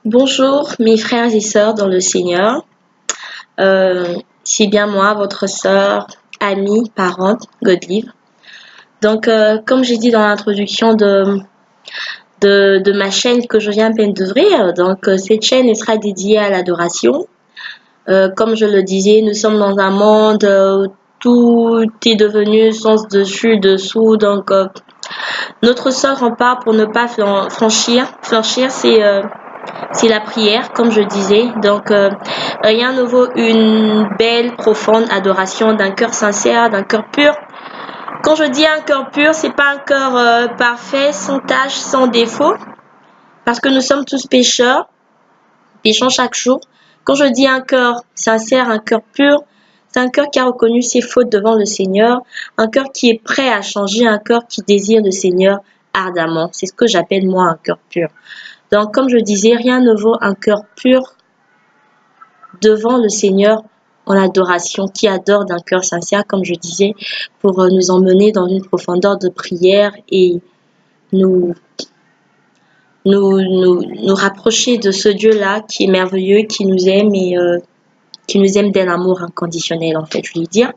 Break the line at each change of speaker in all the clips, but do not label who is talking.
Bonjour mes frères et sœurs dans le Seigneur. C'est bien moi, votre sœur, amie, parente, Godlive. Donc, comme j'ai dit dans l'introduction de ma chaîne que je viens à peine d'ouvrir, donc cette chaîne elle sera dédiée à l'adoration. Comme je le disais, nous sommes dans un monde où tout est devenu sens dessus, dessous. Donc, notre seul rempart pour ne pas flanchir, c'est la prière, comme je disais. Donc, rien ne vaut une belle, profonde adoration d'un cœur sincère, d'un cœur pur. Quand je dis un cœur pur, c'est pas un cœur parfait, sans tache, sans défaut, parce que nous sommes tous pécheurs, péchons chaque jour. Quand je dis un cœur sincère, un cœur pur, c'est un cœur qui a reconnu ses fautes devant le Seigneur, un cœur qui est prêt à changer, un cœur qui désire le Seigneur ardemment. C'est ce que j'appelle moi un cœur pur. Donc, comme je disais, rien ne vaut un cœur pur devant le Seigneur en adoration, qui adore d'un cœur sincère, comme je disais, pour nous emmener dans une profondeur de prière et nous, nous rapprocher de ce Dieu-là qui est merveilleux, qui nous aime et qui nous aime d'un amour inconditionnel, en fait, je voulais dire.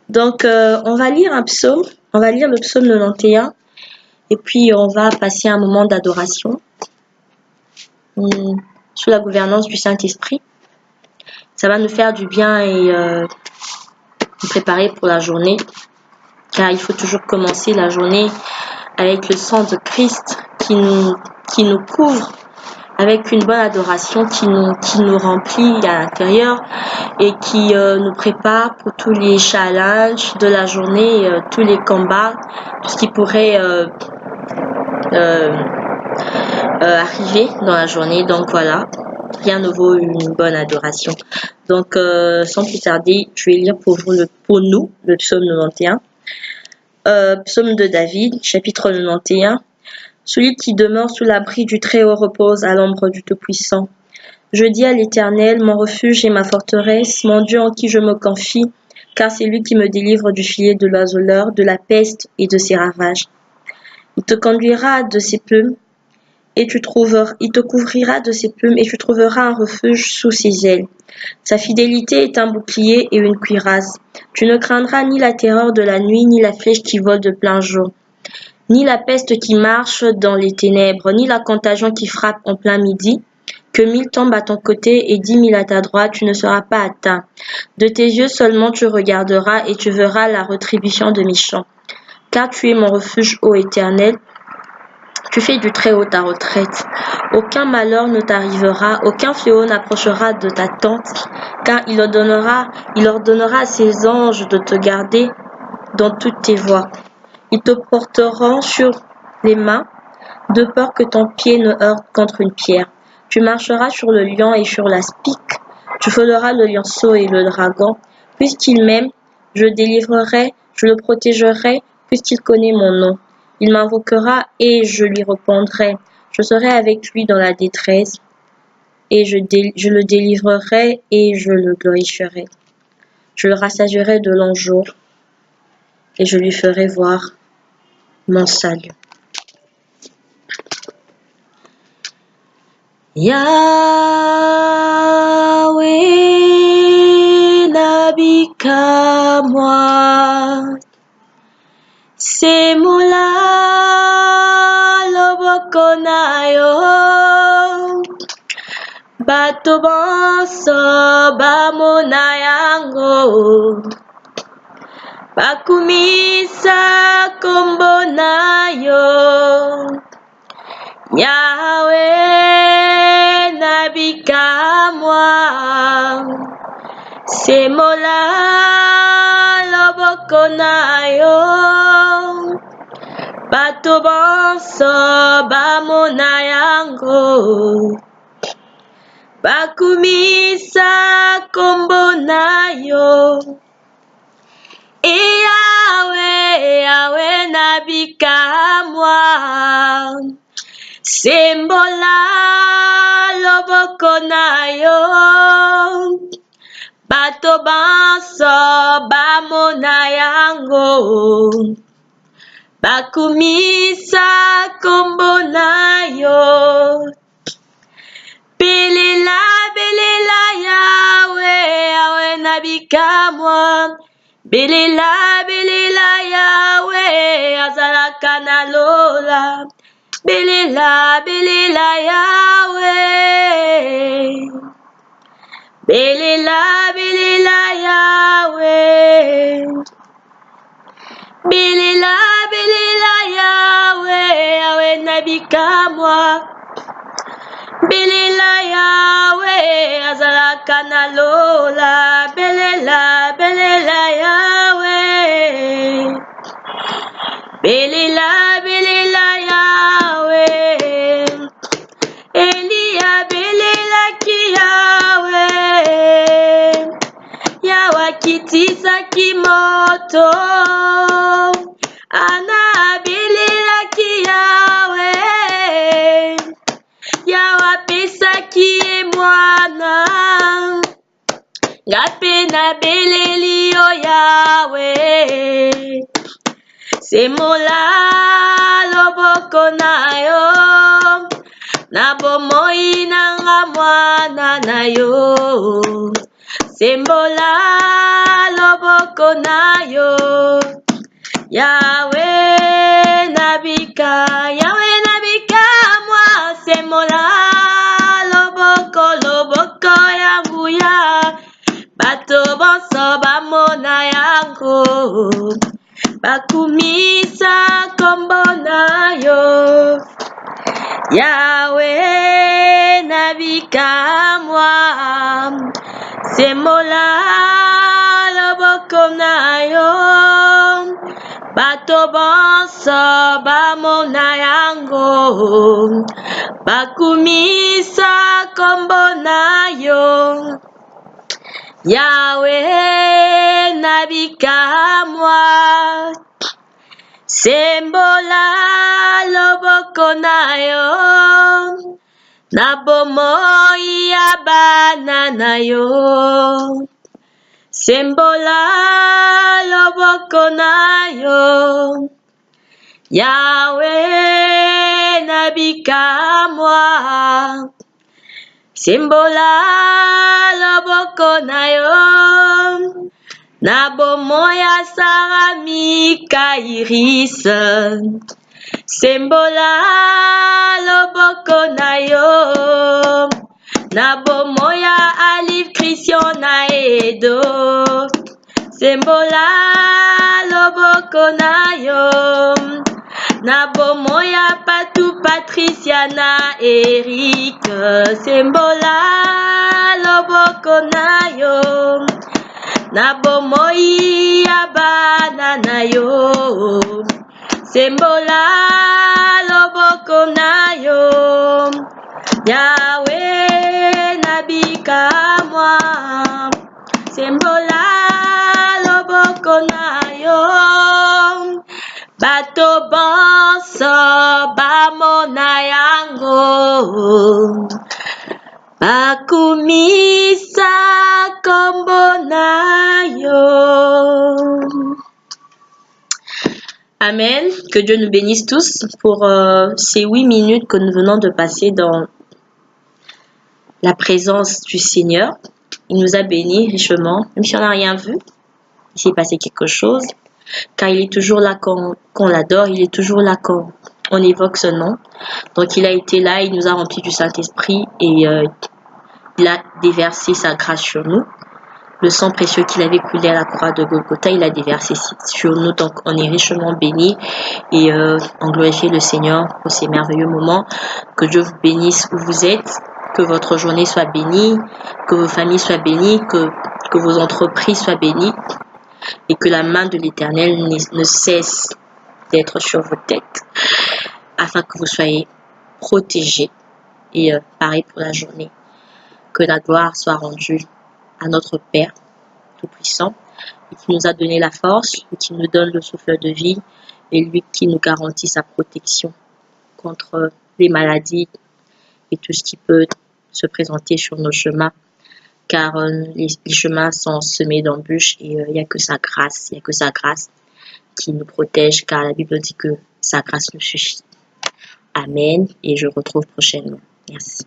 Donc, on va lire un psaume, on va lire le psaume 91 et puis on va passer un moment d'adoration sous la gouvernance du Saint-Esprit. Ça va nous faire du bien et nous préparer pour la journée, car il faut toujours commencer la journée avec le sang de Christ qui nous couvre, avec une bonne adoration qui nous remplit à l'intérieur et qui nous prépare pour tous les challenges de la journée, tous les combats, tout ce qui pourrait arriver dans la journée. Donc voilà, rien ne vaut une bonne adoration. Donc sans plus tarder, je vais lire pour nous le psaume 91. Psaume de David, chapitre 91. Celui qui demeure sous l'abri du Très-Haut repose à l'ombre du Tout-Puissant. Je dis à l'Éternel, mon refuge et ma forteresse, mon Dieu en qui je me confie, car c'est lui qui me délivre du filet de l'oiseleur, de la peste et de ses ravages. Il te conduira de ses plumes, il te couvrira de ses plumes et tu trouveras un refuge sous ses ailes. Sa fidélité est un bouclier et une cuirasse. Tu ne craindras ni la terreur de la nuit, ni la flèche qui vole de plein jour, ni la peste qui marche dans les ténèbres, ni la contagion qui frappe en plein midi. Que 1000 tombent à ton côté et 10 000 à ta droite, tu ne seras pas atteint. De tes yeux seulement tu regarderas et tu verras la rétribution de méchants. Car tu es mon refuge, ô Éternel. Tu fais du Très-Haut ta retraite. Aucun malheur ne t'arrivera, aucun fléau n'approchera de ta tente, car il ordonnera à ses anges de te garder dans toutes tes voies. Ils te porteront sur les mains, de peur que ton pied ne heurte contre une pierre. Tu marcheras sur le lion et sur la spique, tu frôleras le lionceau et le dragon. Puisqu'il m'aime, je le délivrerai, je le protégerai, puisqu'il connaît mon nom. Il m'invoquera et je lui répondrai. Je serai avec lui dans la détresse et je le délivrerai et je le glorifierai. Je le rassasierai de longs jours et je lui ferai voir mon salut. Yahweh nabika moi, c'est mola loboko na yo, bato bonso bamona yango, bakumisa kombo na yo. Yahweh nabika moi, c'est mola loboko na yo, bato bonso bamona yango, bakumisa kombo na yo. Yahweh nabika moi, sembola loboko na yo, bato banso bamona yango, bakumisa kombo na yo. nabika moi. Belela, belela Yahweh, azalaka na lola. Belela, belela Yahweh. Belela, belela Yahweh. Belela, belela Yahweh, Yahweh nabika moi. Belela Yahweh, azalaka na lola. Belela, belela Yahweh. Belela, belela Yahweh. Elia, belela ki Yahweh. Yahweh kitisa kimoto. Ana belela ki Yahweh. Yahweh pesaki ye mwana. Ngape na beleli yo Yahweh. Semola loboko na yo. Na bomoi nanga mwana na yo. Sembola loboko na yo. Yahweh nabika moi. Semola loboko yangu ya. Bato bonso bamona yango. Bakumisa kombo na yo. Yahweh nabika moi. Semola loboko na yo. Bato bonso bamona yango. Bakumisa kombo na yo. Yahweh nabika moi. Sembola loboko na yo. Na bomoi ya bana na yo. Sembola loboko na yo. Yahweh nabika moi. Sembola loboko na yo. Na bomoya Sara Mika Iris. Sembola loboko na yo. Na bomoya Alif Christian na Edo. Sembola loboko na yo. Na bomoya Patu Patricia na Eric. Sembola loboko na yo. Na bomoi ya bana na yo. Sembola loboko na yo. Yahweh nabika moi. Sembola loboko na yo. Bato bonso bamona yango. Bakumisa kombo na yo. Amen. Que Dieu nous bénisse tous pour ces 8 minutes que nous venons de passer dans la présence du Seigneur. Il nous a bénis richement, même si on n'a rien vu. Il s'est passé quelque chose, car il est toujours là quand on l'adore, il est toujours là quand on évoque ce nom. Donc il a été là, il nous a remplis du Saint-Esprit et il a déversé sa grâce sur nous. Le sang précieux qu'il avait coulé à la croix de Golgotha, il a déversé sur nous. Donc on est richement bénis et on glorifie le Seigneur pour ces merveilleux moments. Que Dieu vous bénisse où vous êtes, que votre journée soit bénie, que vos familles soient bénies, que vos entreprises soient bénies et que la main de l'Éternel ne cesse d'être sur vos têtes afin que vous soyez protégés. Et pareil pour la journée. Que la gloire soit rendue à notre Père Tout-Puissant, et qui nous a donné la force, et qui nous donne le souffle de vie, et lui qui nous garantit sa protection contre les maladies et tout ce qui peut se présenter sur nos chemins, car les chemins sont semés d'embûches et il n'y a que sa grâce, qui nous protège, car la Bible dit que sa grâce nous suffit. Amen, et je retrouve prochainement. Merci.